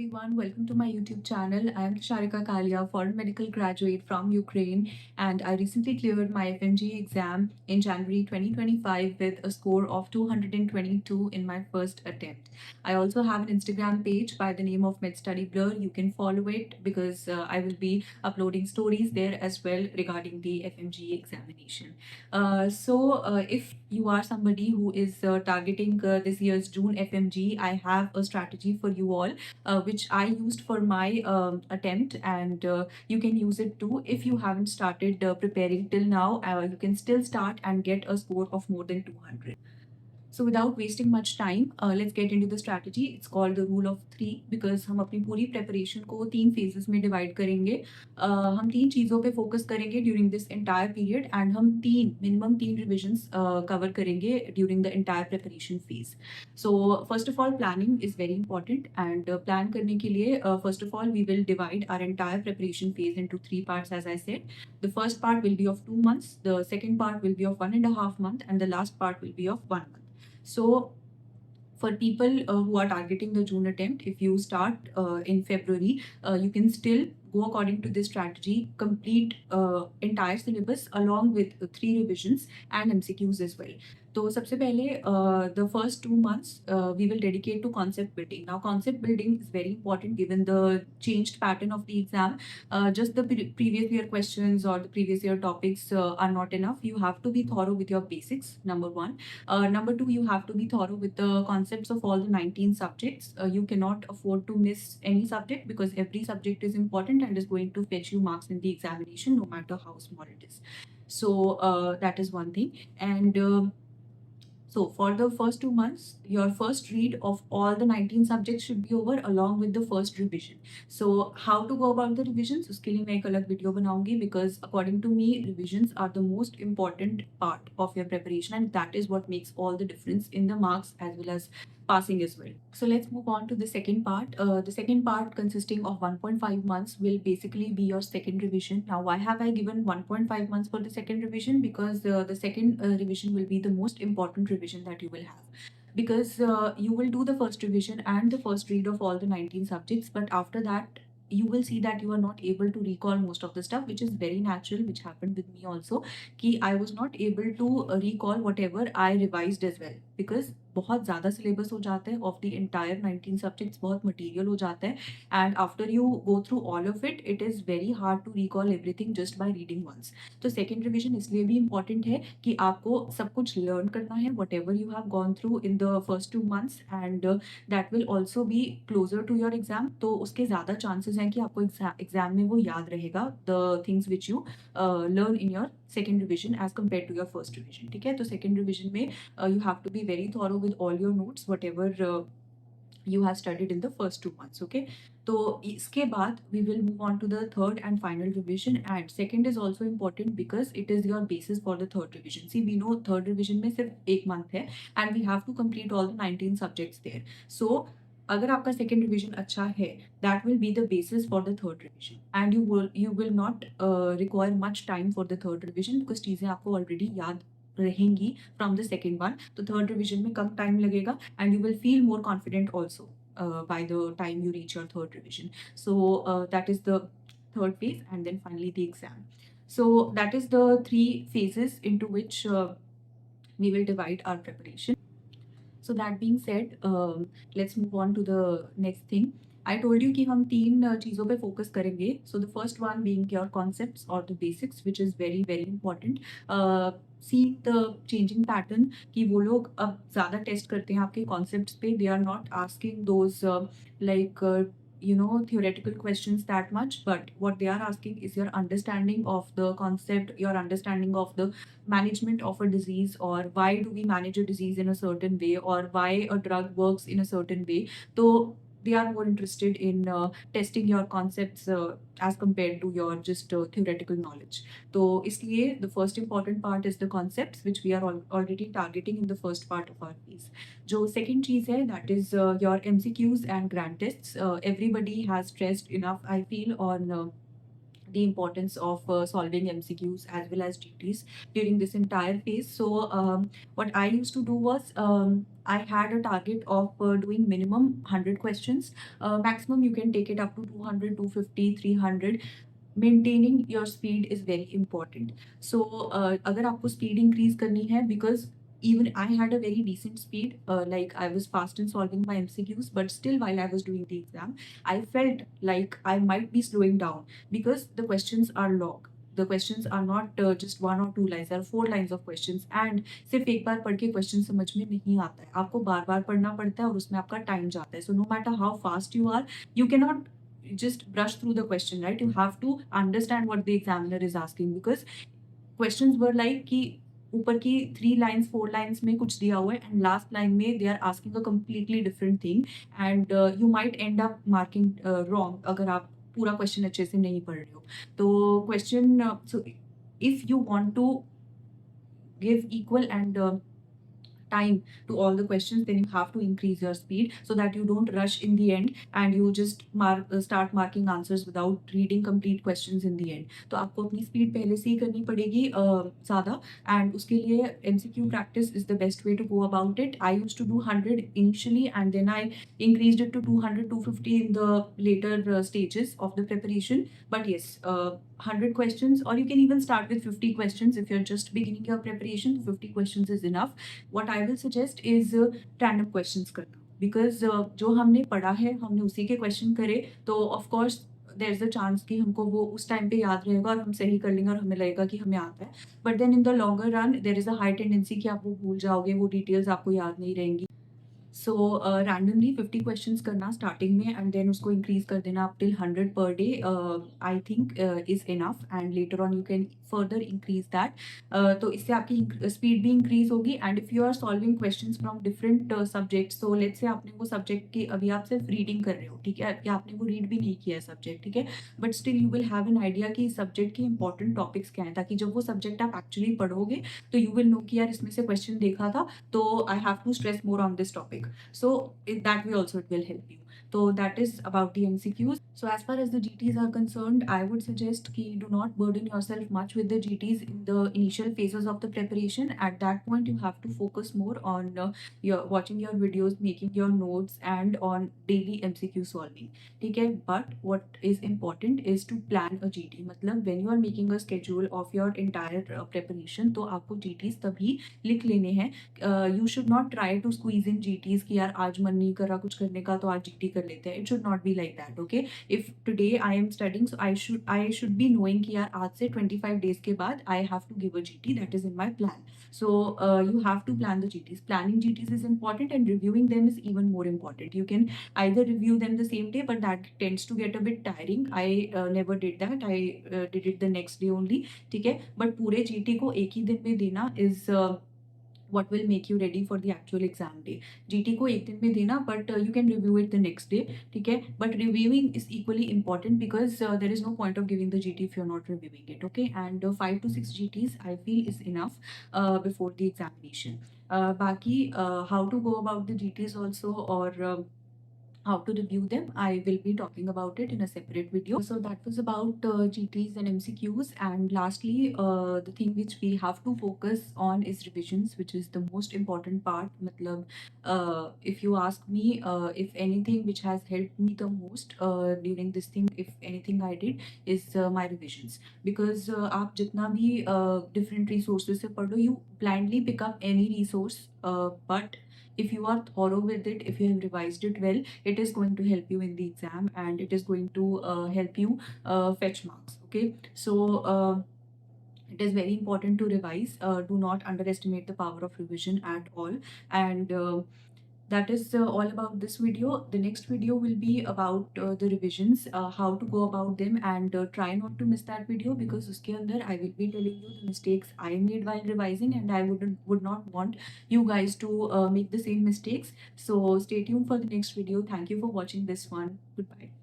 everyone, welcome to my YouTube channel. I am Sharika Kalia, foreign medical graduate from Ukraine, and I recently cleared my FMG exam in January 2025 with a score of 222 in my first attempt. I also have an Instagram page by the name of MedStudyBlur. You can follow it because I will be uploading stories there as well regarding the FMG examination. If you are somebody who is targeting this year's June FMG, I have a strategy for you all which I used for my attempt, and you can use it too. If you haven't started preparing till now, you can still start and get a score of more than 200. So without wasting much time, let's get into the strategy. It's called the rule of three because हम अपनी पूरी preparation को तीन phases में divide करेंगे. हम तीन चीज़ों पे focus करेंगे during this entire period and हम minimum तीन revisions cover करेंगे during the entire preparation phase. So first of all, planning is very important and plan करने के लिए first of all we will divide our entire preparation phase into three parts as I said. The first part will be of 2 months, the second part will be of 1.5 months, and the last part will be of 1 month. So for people who are targeting the June attempt, if you start in February, you can still go according to this strategy, complete entire syllabus along with 3 revisions and MCQs as well. तो सबसे पहले the first 2 months we will dedicate to concept building. Now concept building is very important given the changed pattern of the exam. Just the previous year questions or the previous year topics are not enough. You have to be thorough with your basics, number one. Number two, you have to be thorough with the concepts of all the 19 subjects. You cannot afford to miss any subject because every subject is important and is going to fetch you marks in the examination, no matter how small it is. So that is one thing. And so for the first 2 months, your first read of all the 19 subjects should be over along with the first revision. So how to go about the revisions? उसके लिए मैं एक अलग video बनाऊंगी because according to me, revisions are the most important part of your preparation and that is what makes all the difference in the marks as well as passing as well. So let's move on to the second part. The second part consisting of 1.5 months will basically be your second revision. Now, why have I given 1.5 months for the second revision? Because the second revision will be the most important revision that you will have. Because you will do the first revision and the first read of all the 19 subjects, but after that, you will see that you are not able to recall most of the stuff, which is very natural, which happened with me also. कि I was not able to recall whatever I revised as well because बहुत ज़्यादा syllabus हो जाता है of the entire 19 subjects, बहुत material हो जाता है and after you go through all of it, it is very hard to recall everything just by reading once. तो second revision इसलिए भी important है कि आपको सब कुछ learn करना है whatever you have gone through in the first 2 months and that will also be closer to your exam. तो उसके ज़्यादा chances हैं कि आपको exam में वो याद रहेगा the things which you learn in your second revision as compared to your first revision. ठीक है, तो second revision में you have to be very thorough with all your notes whatever you have studied in the first 2 months. Okay, तो इसके बाद we will move on to the third and final revision and second is also important because it is your basis for the third revision. See, we know third revision में सिर्फ 1 month है and we have to complete all the 19 subjects there. So अगर आपका second revision अच्छा है, that will be the basis for the third revision and you will not require much time for the third revision because चीज़ें आपको already याद रहेंगी from the second one. तो third revision में कम time लगेगा and you will feel more confident also by the time you reach your third revision. So that is the third phase and then finally the exam. So that is the 3 phases into which we will divide our preparation. So that being said, let's move on to the next thing. I told you कि हम 3 चीज़ों पे focus करेंगे. So the first one being your concepts or the basics, which is very very important. Seeing the changing pattern कि वो लोग अब ज़्यादा test करते हैं आपके concepts पे. They are not asking those like theoretical questions that much, but what they are asking is your understanding of the concept, your understanding of the management of a disease, or why do we manage a disease in a certain way, or why a drug works in a certain way. So they are more interested in testing your concepts as compared to your just theoretical knowledge. तो इसलिए the first important part is the concepts which we are already targeting in the first part of our piece. जो second चीज़ है that is your MCQs and grand tests. Everybody has stressed enough I feel on the importance of solving MCQs as well as GTs during this entire phase. So, what I used to do was I had a target of doing minimum 100 questions. Maximum you can take it up to 200, 250, 300. Maintaining your speed is very important. So, अगर आपको speed increase करनी है, because even I had a very decent speed, like I was fast in solving my MCQs, but still while I was doing the exam, I felt like I might be slowing down because the questions are long. The questions are not just one or two lines, there are 4 lines of questions, and सिर्फ एक बार पढ़ के question समझ में नहीं आता है, आपको बार बार पढ़ना पड़ता है और उसमें आपका टाइम जाता है. So no matter how fast you are, you cannot just brush through the question, right? You have to understand what the examiner is asking, because questions were like कि ऊपर की 3 lines 4 lines में कुछ दिया हुआ है एंड लास्ट लाइन में they are asking a completely different thing, and you might end up marking wrong अगर आप पूरा क्वेश्चन अच्छे से नहीं पढ़ रहे हो. तो question, so if you want to give equal and time to all the questions, then you have to increase your speed so that you don't rush in the end and you just start marking answers without reading complete questions in the end. तो आपको अपनी speed पहले से ही करनी पड़ेगी ज़्यादा, and उसके लिए MCQ practice is the best way to go about it. I used to do 100 initially and then I increased it to 200, 250 in the later stages of the preparation. But yes, 100 questions, or you can even start with 50 questions if you're just beginning your preparation. 50 questions is enough. What I will suggest is random questions करना, because जो हमने पढ़ा है हमने उसी के question करे तो of course there is a chance कि हमको वो उस टाइम पे याद रहेगा और हम सही कर लेंगे और हमें लगेगा कि हमें आता है. But then in the longer run there is a high tendency कि आप वो भूल जाओगे, वो डिटेल्स आपको याद नहीं रहेंगी. सो रैंडमली 50 क्वेश्चंस करना स्टार्टिंग में एंड देन उसको इंक्रीज कर देना up till 100 per day, I think is enough, and later on you can further increase that. तो इससे आपकी स्पीड भी इंक्रीज होगी. And if you are solving questions from different subject, so let's say आपने वो subject की अभी आप सिर्फ रीडिंग कर रहे हो, ठीक है, या आपने वो रीड भी नहीं किया है सब्जेक्ट, ठीक है, but still you will have an idea कि सब्जेक्ट के इंपॉर्टेंट टॉपिक्स क्या हैं, ताकि जब वो सब्जेक्ट आप एक्चुअली पढ़ोगे तो यू विल नो कि यार इसमें से क्वेश्चन देखा था तो I have to stress more on this topic. So in that way also it will help you. So that is about the MCQs. So as far as the GTs are concerned, I would suggest ki do not burden yourself much with the GTs in the initial phases of the preparation. At that point, you have to focus more on your watching your videos, making your notes, and on daily MCQ solving. ठीक है, but what is important is to plan a GT. मतलब when you are making a schedule of your entire preparation, तो आपको GTs तभी लिख लेने हैं. You should not try to squeeze in जीटीज कि यार आज मन नहीं कर रहा कुछ करने का तो आज जीटी कर लेते हैं. It should not be like that. Okay, if today I am studying, so I should be knowing कि यार आज से 25 डेज के बाद I have to give a GT, that is in my plan. So you have to plan the GTs. Planning GTs is important and reviewing them is even more important. You can either review them the same day, but that tends to get a bit tiring. I never did that. I did it the next day only. ठीक है, but पूरे GT को एक ही दिन में देना is what will make you ready for the actual exam day. GT को एक दिन में देना, but you can review it the next day, ठीक है, but reviewing is equally important because there is no point of giving the GT if you're not reviewing it. Okay, and 5 to 6 GTs I feel is enough before the examination. बाकी how to go about the GTs also, or how to review them, I will be talking about it in a separate video. So that was about GTs and MCQs. And lastly, the thing which we have to focus on is revisions, which is the most important part. Matlab, if you ask me, if anything which has helped me the most during this thing, if anything I did, is my revisions. Because आप जितना भी different resources से पढ़ो, you blindly pick up any resource, but if you are thorough with it, if you have revised it well, it is going to help you in the exam and it is going to help you fetch marks. Okay, so it is very important to revise. Do not underestimate the power of revision at all. And that is all about this video. The next video will be about the revisions, how to go about them, and try not to miss that video, because uske andar I will be telling you the mistakes I made while revising, and I would not want you guys to make the same mistakes. So stay tuned for the next video. Thank you for watching this one. Goodbye.